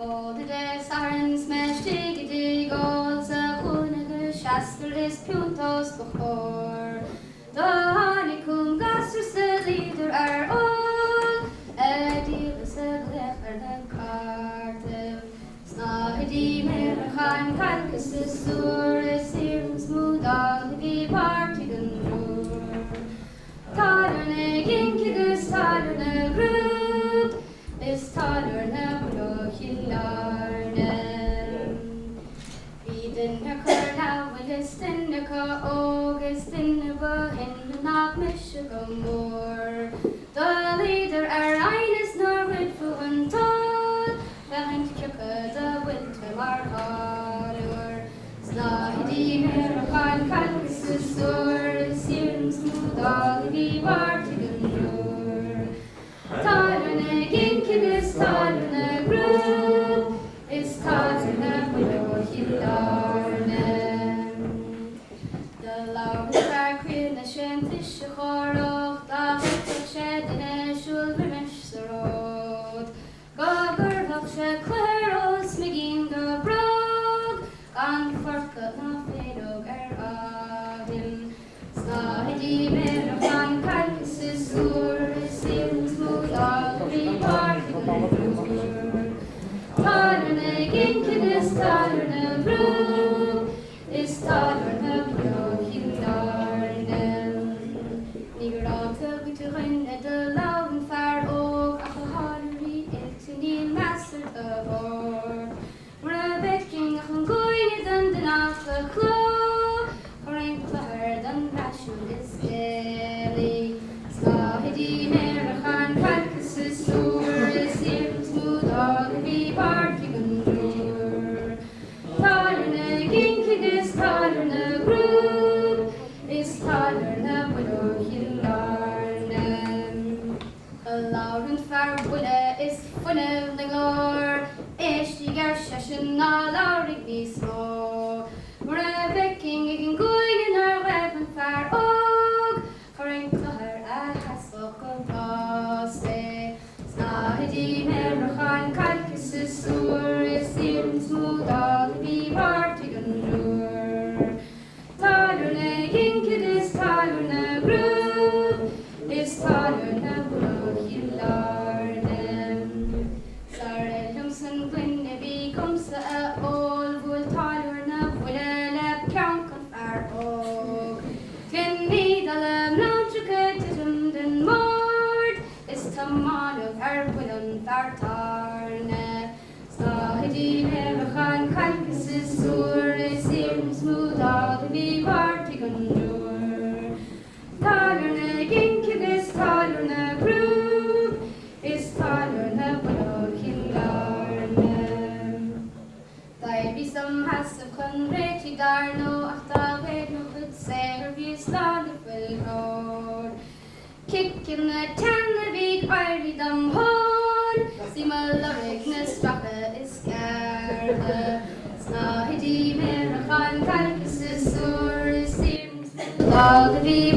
All the days are smashed diggy all the hunniger shaskell is puntos before. The honeycomb gasters the leader are all. A deal is a glefer than Cardiff. Snahidi Merchan Carcass is sore, is here smooth all the wee partigan roar. Tallerne ginkigus, tallerne group, is tallerne The leader are Eines nor with fuan tall, behind Kyoka the winter mar harder. Snahidi Merchan Carcass is sore, searing smooth all the partigan roar. Tallerne ginkigus, tallerne group, is tallerne widow hildarne. The loud are queen a shantish chorog, the hot shed in a shul remish the road. Gogger of she claros, megin the broad, and forgot no fedog him. Snahidi Merchan Carcass is sore, searing smooth all the partigan roar. Tallerne ginkigus, tallerne group, is tallerne widow hildarne. Nígur áta go to rinne de lawn far og ach a hallerí to níl master the board. Ra becking ach an goine dan den ach a clo, for ein clair dan rashion is skelly. Snahidi Merchan Carcass is sore, is here smooth all the wee partigan roar. Tallerne ginkigus, tallerne group, is tallerne widow hildarne. A Lauren Farbula is funne the glor, Eshtigar Shashin na Laurig be small. Ra becking in going in her weapon far og, for ein clair a haswalk passe. Snahidi Merchan Carcass is sore, is here smooth all the wee partigan roar. Tallerne ginkigus, tallerne group, is tallerne widow hildarne. Sarellumsen gwynne vi komsa a all, will tallerne wille lep krankan far og. Glen midalem lantrike titum den mord, is taman of her willen far tarne. Snahidi Merchan Carcass is sore, is here smooth all the wee partigan roar. Tallerne ginkigus, tallerne group, is tallerne widow hildarne. There be some has of conreti darno, ach da ved no good sair vi slade full road. Kicking the tan big irie dam horn, Sima Lorignes strappe is scared. Snahidi Merchan Carcass is sore, is seems all the wee